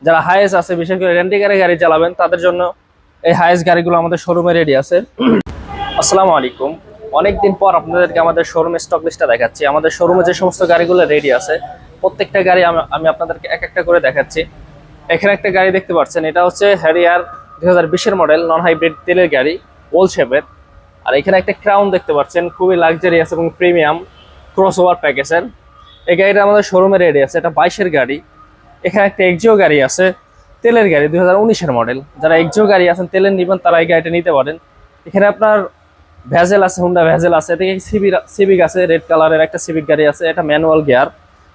যারা হাইয়েস্ট আছে, বিশেষ করে রেন্টি গাড়ি চালাবেন, তাদের জন্য এই হাইয়েস্ট গাড়িগুলো আমাদের শোরুমে রেডি আছে। আসসালামু আলাইকুম। অনেকদিন পর আপনাদেরকে আমাদের শোরুমের স্টক লিস্টটা দেখাচ্ছি। আমাদের শোরুমে যে সমস্ত গাড়িগুলো রেডি আছে, প্রত্যেকটা গাড়ি আমি আপনাদেরকে এক একটা করে দেখাচ্ছি। এখানে একটা গাড়ি দেখতে পাচ্ছেন, এটা হচ্ছে হ্যারিয়ার 2020-এর মডেল, নন হাইব্রিড তেলের গাড়ি, ওল শেপের। আর এখানে একটা ক্রাউন দেখতে পাচ্ছেন, খুবই লাক্সারিয়াস এবং প্রিমিয়াম ক্রস ওভার প্যাকেজের। এই গাড়িটা আমাদের শোরুমে রেডি আছে, এটা 22-এর গাড়ি। এখানে একটা এক্সিও গাড়ি আছে, তেলের গাড়ি, 2019-এর মডেল। যারা এক্সিও গাড়ি আছেন, তেলের নেবেন, তারা এই গাড়িটা নিতে পারেন। এখানে আপনার ভ্যাজেল আছে, হুন্ডা ভ্যাজেল আছে, এদিকে সিভিক আছে, রেড কালারের একটা সিভিক গাড়ি আছে, এটা ম্যানুয়াল গিয়ার,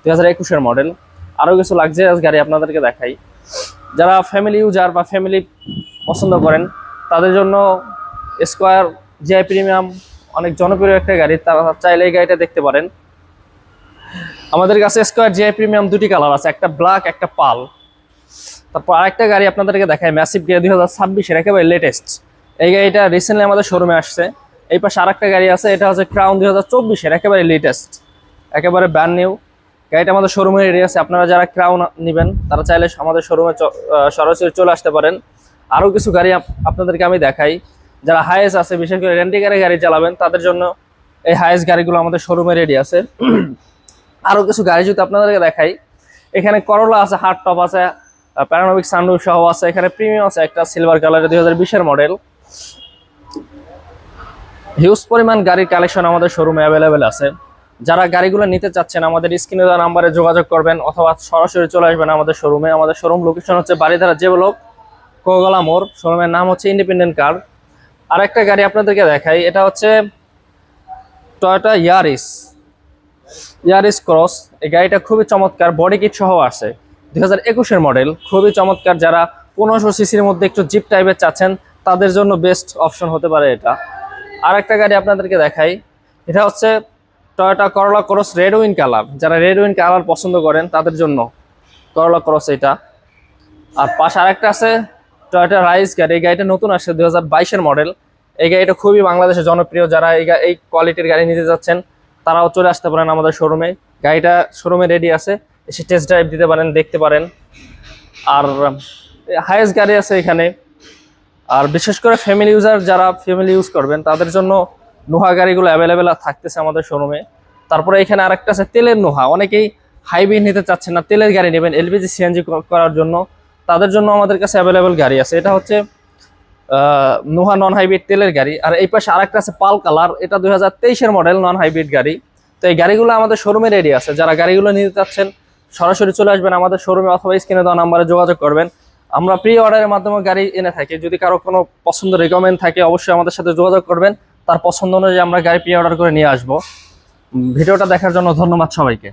2021-এর মডেল। আরও কিছু লাক্সারিয়াস গাড়ি আপনাদেরকে দেখাই। যারা ফ্যামিলি ইউজার বা ফ্যামিলি পছন্দ করেন, তাদের জন্য স্কোয়ার জিআই প্রিমিয়াম অনেক জনপ্রিয় একটা গাড়ি, তারা চাইলে এই গাড়িটা দেখতে পারেন। আমাদের কাছে স্কোয়ার জিআই প্রিমিয়াম দুটি কালার আছে, একটা ব্ল্যাক, একটা পাল। তারপর আরেকটা গাড়ি আপনাদেরকে দেখায়, ম্যাসিভ গিয়ার, 2026-এর একেবারে লেটেস্ট। এই গাড়িটা রিসেন্টলি আমাদের শোরুমে আসছে। এই পাশে আরেকটা গাড়ি আছে, এটা হচ্ছে ক্রাউন, 2024-এর একেবারে লেটেস্ট, একেবারে ব্র্যান্ড নিউ। গাড়িটা আমাদের শোরুমে রেডি আছে। আপনারা যারা ক্রাউন নেবেন, তারা চাইলে আমাদের শোরুমে সরাসরি চলে আসতে পারেন। আরও কিছু গাড়ি আপনাদেরকে আমি দেখাই। যারা হাইয়েস্ট আছে, বিশেষ করে রেন্টি গাড়ি চালাবেন, তাদের জন্য এই হাইয়েস্ট গাড়িগুলো আমাদের শোরুমে রেডি আছে। আরও কিছু গাড়ি যদি আপনাদেরকে দেখাই, এখানে করলা আছে, হার্ড টপ আছে, প্যারানোভিক সানরুফ সহ আছে। এখানে প্রিমিয়াম আছে একটা সিলভার কালারের, 2020-এর মডেল। হিউজ পরিমাণ গাড়ির কালেকশন আমাদের শোরুমে অ্যাভেলেবেল আছে। যারা গাড়িগুলো নিতে চাচ্ছেন, আমাদের স্ক্রিনে দেওয়া নাম্বারে যোগাযোগ করবেন, অথবা সরাসরি চলে আসবেন আমাদের শোরুমে। আমাদের শোরুম লোকেশন হচ্ছে বারিধারা ডেভেলপ, কোগলা মোড়। শোরুমের নাম হচ্ছে ইন্ডিপেন্ডেন্ট কার। আর একটা গাড়ি আপনাদেরকে দেখাই, এটা হচ্ছে টয়োটা ইয়ারিস ক্রস। এই গাড়িটা খুবই চমৎকার, বডি কিট সহ আসে, 2021-এর মডেল, খুবই চমৎকার। যারা 1500 সিসির মধ্যে একটু জিপ টাইপের চাচ্ছেন, তাদের জন্য বেস্ট অপশন হতে পারে এটা। আর একটা গাড়ি আপনাদেরকে দেখাই, এটা হচ্ছে টয়োটা করলা ক্রস রেড উইন কালার। যারা রেড উইন কালার পছন্দ করেন, তাদের জন্য করলা ক্রস এটা। আর পাশে আরেকটা আছে টয়োটা রাইস গাড়ি। এই গাড়িটা নতুন আসছে, 2022-এর মডেল। এই গাড়িটা খুবই বাংলাদেশে জনপ্রিয়। যারা এই কোয়ালিটির গাড়ি নিতে যাচ্ছেন, তারাও চলে আসতে পারেন আমাদের শোরুমে। গাড়িটা শোরুমে রেডি আছে, এসে টেস্ট ড্রাইভ দিতে পারেন, দেখতে পারেন। আর হাইয়েস্ট গাড়ি আছে এখানে। আর বিশেষ করে ফ্যামিলি ইউজার, যারা ফ্যামিলি ইউজ করবেন, তাদের জন্য নোহা গাড়িগুলো অ্যাভেলেবেল থাকতেছে আমাদের শোরুমে। তারপরে এখানে আরেকটা আছে তেলের নোহা। অনেকেই হাইব্রিড নিতে চাচ্ছেন না, তেলের গাড়ি নেবেন এলপিজি সিএনজি করার জন্য, তাদের জন্য আমাদের কাছে অ্যাভেলেবেল গাড়ি আছে। এটা হচ্ছে নোহা নন হাইব্রিড তেলের গাড়ি। আর এই পাশে আরেকটা আছে পাল কালার, এটা 2023-এর মডেল, নন হাইব্রিড গাড়ি। তো এই গাড়িগুলো আমাদের শোরুমে রেডি আছে। যারা গাড়িগুলো নিতে চাচ্ছেন, সরাসরি চলে আসবেন আমাদের শোরুমে, অথবা স্ক্রিনে দেওয়া নাম্বারে যোগাযোগ করবেন। আমরা প্রি অর্ডারের মাধ্যমে গাড়ি এনে থাকি। যদি কারো কোনো পছন্দ রিকমেন্ড থাকে, অবশ্যই আমাদের সাথে যোগাযোগ করবেন। তার পছন্দ অনুযায়ী আমরা গাড়ি প্রি অর্ডার করে নিয়ে আসবো। ভিডিওটা দেখার জন্য ধন্যবাদ সবাইকে।